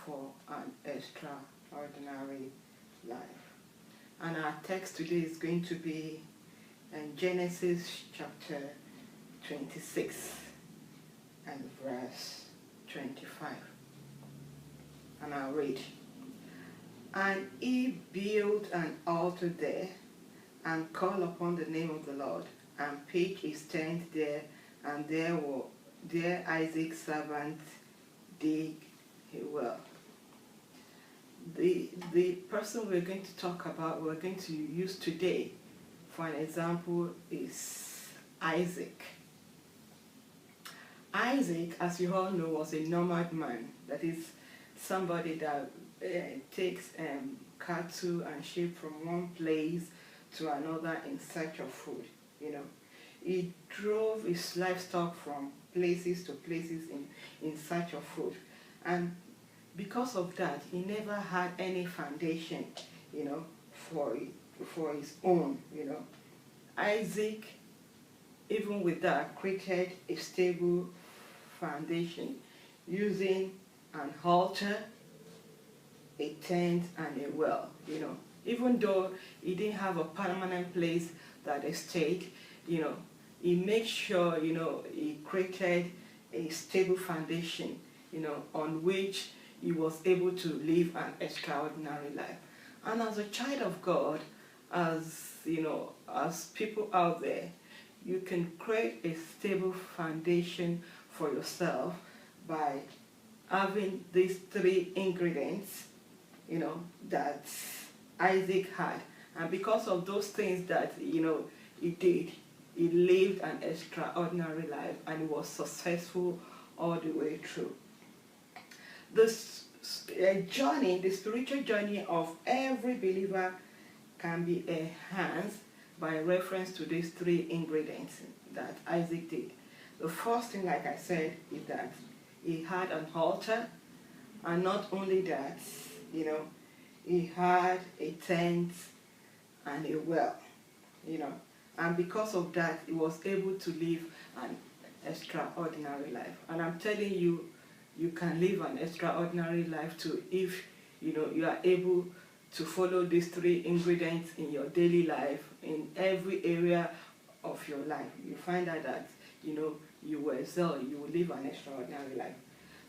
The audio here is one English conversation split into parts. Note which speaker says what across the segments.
Speaker 1: for an extraordinary life. And our text today is going to be in Genesis chapter 26 and verse 25. And I'll read. And he built an altar there and called upon the name of the Lord and pitched his tent there, and there Isaac's servant dig a well. The person we're going to talk about, we're going to use today for an example, is Isaac. Isaac, as you all know, was a nomad man. That is somebody that takes cattle and sheep from one place to another in search of food. He drove his livestock from places to places in search of food. And because of that, he never had any foundation, for his own, Isaac, even with that, created a stable foundation using an altar, a tent, and a well, Even though he didn't have a permanent place that they stayed, he made sure, he created a stable foundation, on which he was able to live an extraordinary life. And as a child of God, as people out there, you can create a stable foundation for yourself by having these three ingredients, that Isaac had. And because of those things that, he did, he lived an extraordinary life and he was successful all the way through. The spiritual journey of every believer can be enhanced by reference to these three ingredients that Isaac did. The first thing, like I said, is that he had an altar, and not only that, he had a tent and a well, and because of that, he was able to live an extraordinary life. And I'm telling you, you can live an extraordinary life too if you are able to follow these three ingredients in your daily life, in every area of your life. You find out that you will excel, you will live an extraordinary life.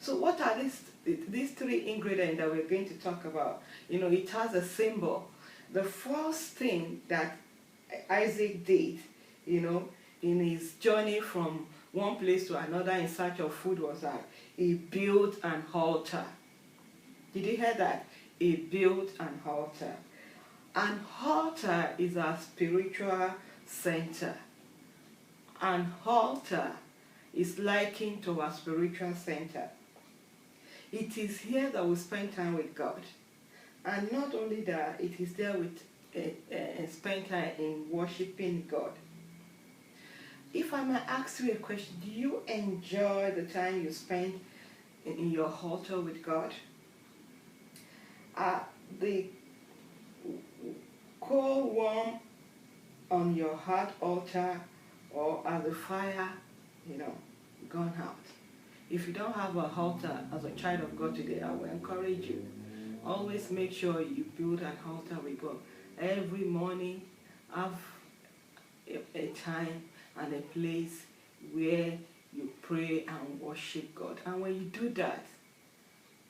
Speaker 1: So what are these three ingredients that we're going to talk about? It has a symbol. The first thing that Isaac did, in his journey from one place to another in search of food, was that he built an altar. Did you hear that? He built an altar. An altar is our spiritual center. An altar is likened to our spiritual center. It is here that we spend time with God. And not only that, it is there with spend time in worshiping God. If I may ask you a question, do you enjoy the time you spend in your altar with God? The coal warm on your heart altar, or are the fire, gone out? If you don't have an altar as a child of God today, I will encourage you. Always make sure you build an altar with God. Every morning, have a time and a place where you pray and worship God. And when you do that,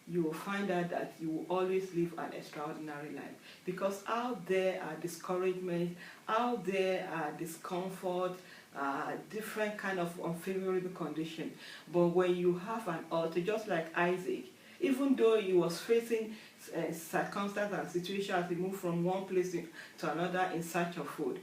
Speaker 1: you will find out that you will always live an extraordinary life. Because out there are discouragement, out there are discomfort, different kind of unfavorable conditions. But when you have an altar, just like Isaac, even though he was facing circumstances and situations as he moved from one place to another in search of food,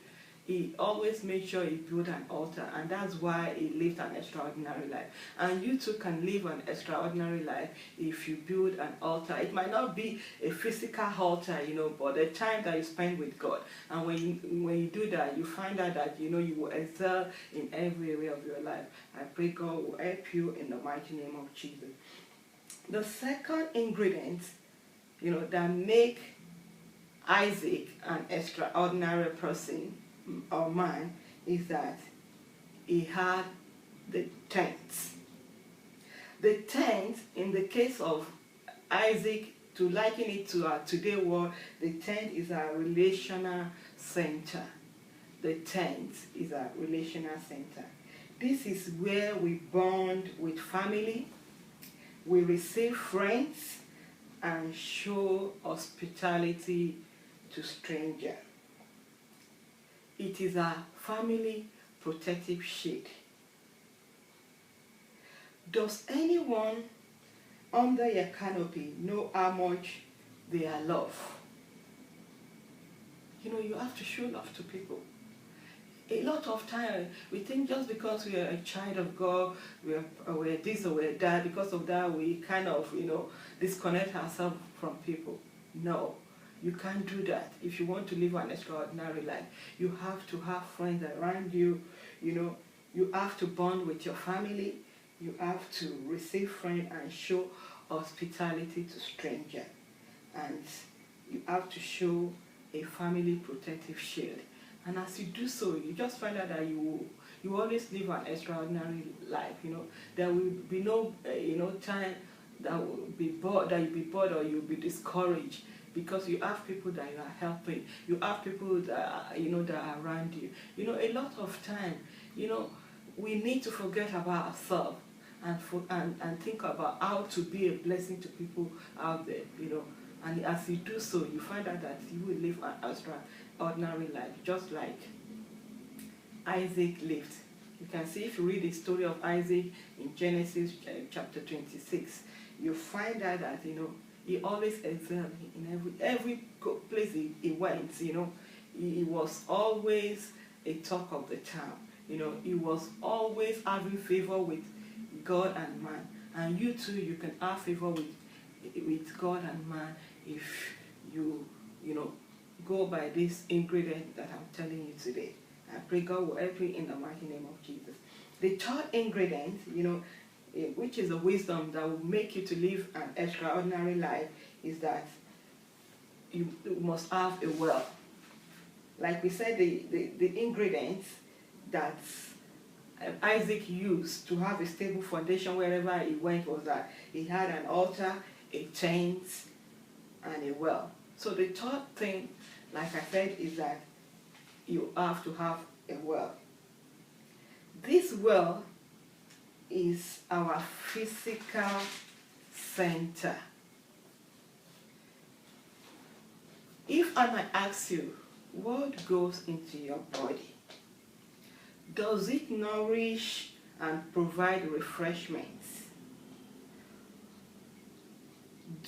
Speaker 1: he always made sure he built an altar, and that's why he lived an extraordinary life. And you too can live an extraordinary life if you build an altar. It might not be a physical altar, but the time that you spend with God. And when you do that, you find out that, you will excel in every area of your life. I pray God will help you in the mighty name of Jesus. The second ingredient, that make Isaac an extraordinary person or man is that he had the tent. The tent, in the case of Isaac, to liken it to our today world, the tent is our relational center. The tent is our relational center. This is where we bond with family, we receive friends, and show hospitality to strangers. It is our family protective shield. Does anyone under your canopy know how much they are loved? You know, you have to show love to people. A lot of time, we think just because we are a child of God, we're this or we're that, because of that we kind of, disconnect ourselves from people. No, you can't do that. If you want to live an extraordinary life, you have to have friends around you, you have to bond with your family, you have to receive friends and show hospitality to strangers. And you have to show a family protective shield. And as you do so, you just find out that you always live an extraordinary life. There will be no time that will be bored, that you'll be bored or you'll be discouraged, because you have people that you are helping. You have people that that are around you. A lot of time, we need to forget about ourselves and think about how to be a blessing to people out there. And as you do so, you find out that you will live an extraordinary life, just like Isaac lived. You can see, if you read the story of Isaac in Genesis chapter 26, you find out that he always excelled in every place he went. He was always a talk of the town. He was always having favor with God and man. And you too, you can have favor with God and man if you go by this ingredient that I'm telling you today. I pray God will help you in the mighty name of Jesus. The third ingredient, which is the wisdom that will make you to live an extraordinary life, is that you must have a well. Like we said, the ingredients that Isaac used to have a stable foundation wherever he went was that he had an altar, a tent, and a well. So the third thing, like I said, is that you have to have a well. This well is our physical center. If I might ask you, what goes into your body? Does it nourish and provide refreshments?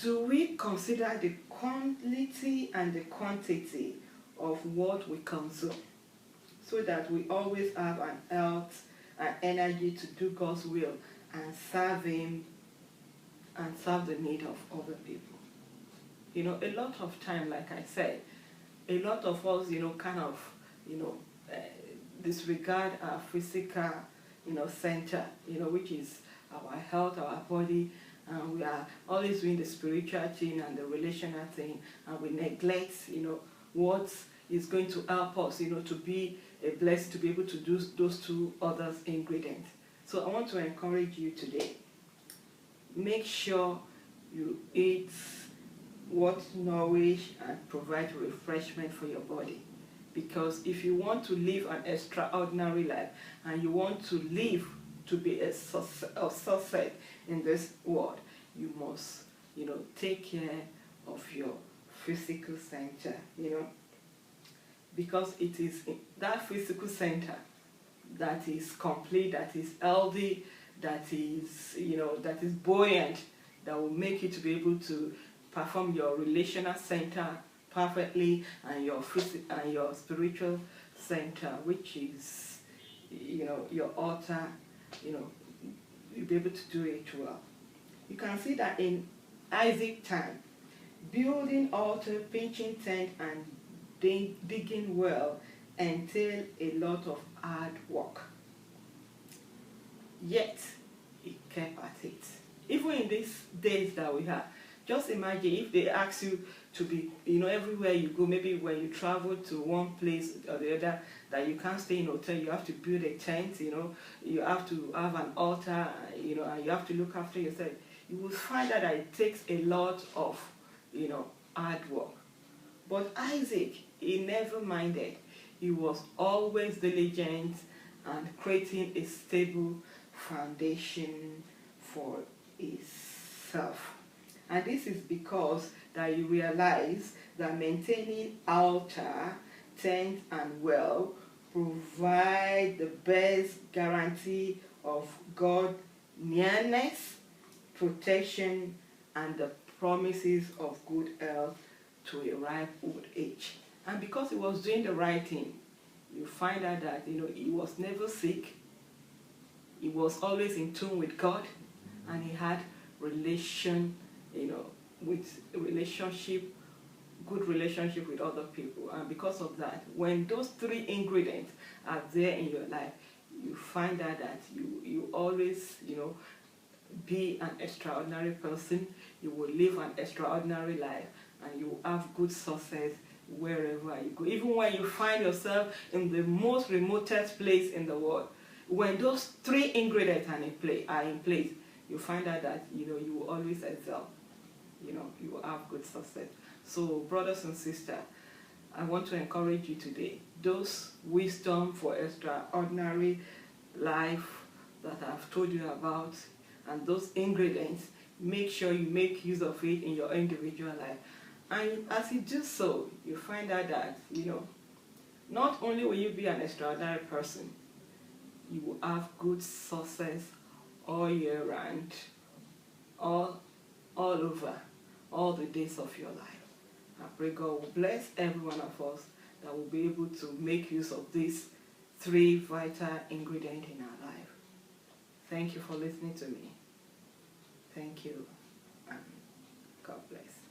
Speaker 1: Do we consider the quality and the quantity of what we consume, so that we always have an health and energy to do God's will and serve Him and serve the need of other people? A lot of time, like I said, a lot of us, disregard our physical, center, which is our health, our body, and we are always doing the spiritual thing and the relational thing, and we neglect, what is going to help us, to be a blessing, to be able to do those two other ingredients. So I want to encourage you today. Make sure you eat what nourish and provide refreshment for your body. Because if you want to live an extraordinary life and you want to live to be a success in this world, you must, take care of your physical center, because it is that physical center that is complete, that is healthy, that is, that is buoyant, that will make you to be able to perform your relational center perfectly, and your physical and your spiritual center, which is, your altar, you'll be able to do it well. You can see that in Isaac's time, building altar, pitching tent, and digging well entail a lot of hard work. Yet, he kept at it. Even in these days that we have, just imagine if they ask you to be, everywhere you go, maybe when you travel to one place or the other, that you can't stay in a hotel, you have to build a tent, you have to have an altar, and you have to look after yourself. you will find that it takes a lot of, hard work. But Isaac, he never minded. He was always diligent and creating a stable foundation for himself. And this is because that you realize that maintaining altar, tent, and well provide the best guarantee of God nearness, protection, and the promises of good health to a ripe old age. And because he was doing the right thing, you find out that he was never sick. He was always in tune with God, and he had with relationship, good relationship with other people. And because of that, when those three ingredients are there in your life, you find out that you always be an extraordinary person. You will live an extraordinary life, and you will have good success wherever you go. Even when you find yourself in the most remotest place in the world, when those three ingredients are in place, you find out that you will always excel. You will have good success. So, brothers and sisters, I want to encourage you today. Those wisdom for extraordinary life that I've told you about, and those ingredients, make sure you make use of it in your individual life. And as you do so, you find out that, not only will you be an extraordinary person, you will have good success all year round, all over, all the days of your life. I pray God will bless every one of us that will be able to make use of these three vital ingredients in our life. Thank you for listening to me. Thank you, and God bless.